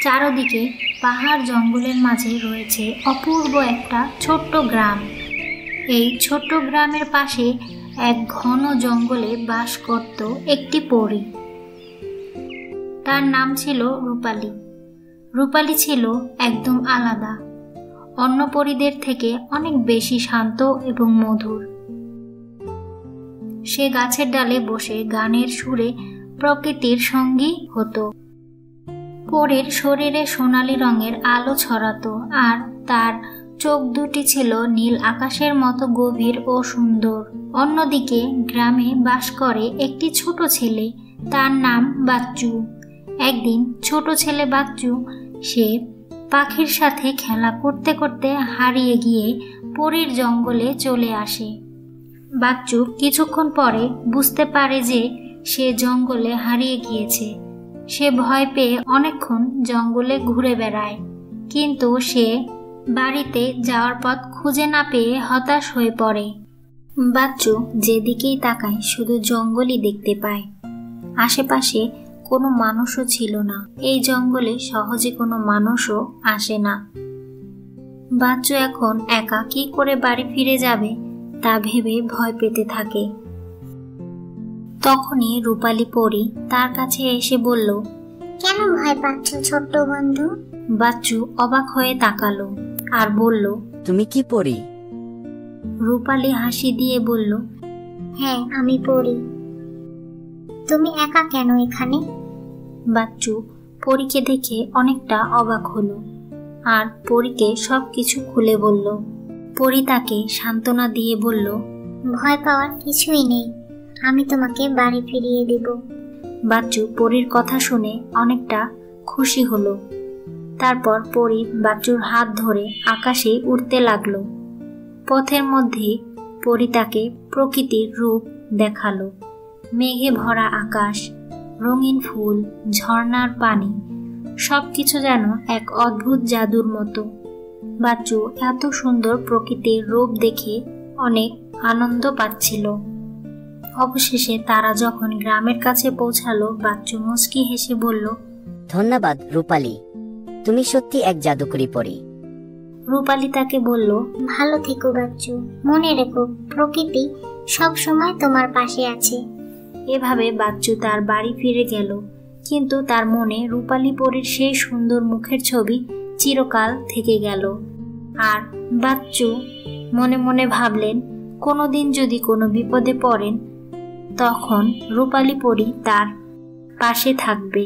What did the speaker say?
চারদিকে পাহাড় জঙ্গলের মাঝে রয়েছে অপূর্ব একটা ছোট্ট গ্রাম। এই ছোট্ট গ্রামের পাশে এক ঘন জঙ্গলে বাস করত একটি পরী। তার নাম ছিল রূপালী। রূপালী ছিল একদম আলাদা, অন্য পরীদের থেকে অনেক বেশি শান্ত এবং মধুর। সে গাছের ডালে বসে গানের সুরে প্রকৃতির সঙ্গী হতো। পরীর শরীরে সোনালী রঙের আলো ছড়াতো, আর তার চোখ দুটি ছিল নীল আকাশের মতো গভীর ও সুন্দর। অন্যদিকে গ্রামে বাস করে একটি ছোট ছেলে, তার নাম বাচ্চু। একদিন ছোট ছেলে বাচ্চু সে পাখির সাথে খেলা করতে করতে হারিয়ে গিয়ে পরীর জঙ্গলে চলে আসে। বাচ্চু কিছুক্ষণ পরে বুঝতে পারে যে সে জঙ্গলে হারিয়ে গিয়েছে। সে ভয় পেয়ে অনেকক্ষণ জঙ্গলে ঘুরে বেড়ায়, কিন্তু সে বাড়িতে যাওয়ার পথ খুঁজে না পেয়ে হতাশ হয়ে পড়ে। বাচ্চু যেদিকেই তাকায় শুধু জঙ্গলই দেখতে পায়। আশেপাশে কোনো মানুষও ছিল না। এই জঙ্গলে সহজে কোনো মানুষও আসে না। বাচ্চু এখন একা কি করে বাড়ি ফিরে যাবে তা ভেবে ভয় পেতে থাকে। তখনই রূপালী পরী তার কাছে এসে বলল, কেন ভয় পাচ্ছ ছোট্ট বন্ধু? বাচ্চু অবাক হয়ে তাকালো আর বলল, তুমি কি পরী? রূপালী হাসি দিয়ে বলল, হ্যাঁ, আমি পরী। তুমি একা কেন এখানে? বাচ্চু পরীকে দেখে অনেকটা অবাক হলো আর পরীকে সবকিছু খুলে বলল। পরী তাকে সান্ত্বনা দিয়ে বলল, ভয় পাওয়ার কিছুই নেই, আমি তোমাকে বাড়ি ফিরিয়ে দিব। বাচ্চু পরীর কথা শুনে অনেকটা খুশি হলো। তারপর পরী বাচ্চুর হাত ধরে আকাশে উড়তে লাগলো। পথের মধ্যে পরী তাকে প্রকৃতির রূপ দেখালো। মেঘে ভরা আকাশ, রঙিন ফুল, ঝর্ণার পানি, সবকিছু যেন এক অদ্ভুত জাদুর মতো। বাচ্চু এত সুন্দর প্রকৃতির রূপ দেখে অনেক আনন্দ পাচ্ছিল। অবশেষে তারা যখন গ্রামের কাছে পৌঁছালো, বাচ্চু মুচকি হেসে বলল, ধন্যবাদ রূপালী, তুমি সত্যি এক জাদুকরী পরী। রূপালী তাকে বলল, ভালো থেকো বাচ্চু, মনে রেখো প্রকৃতি সব সময় তোমার পাশে আছে। এভাবে বাচ্চু তার বাড়ি ফিরে গেল, কিন্তু তার মনে রূপালী পরীর সেই সুন্দর মুখের ছবি চিরকাল থেকে গেল। আর বাচ্চু মনে মনে ভাবলেন, কোনোদিন যদি কোনো বিপদে পড়েন তখন রূপালী পরী তার পাশে থাকবে।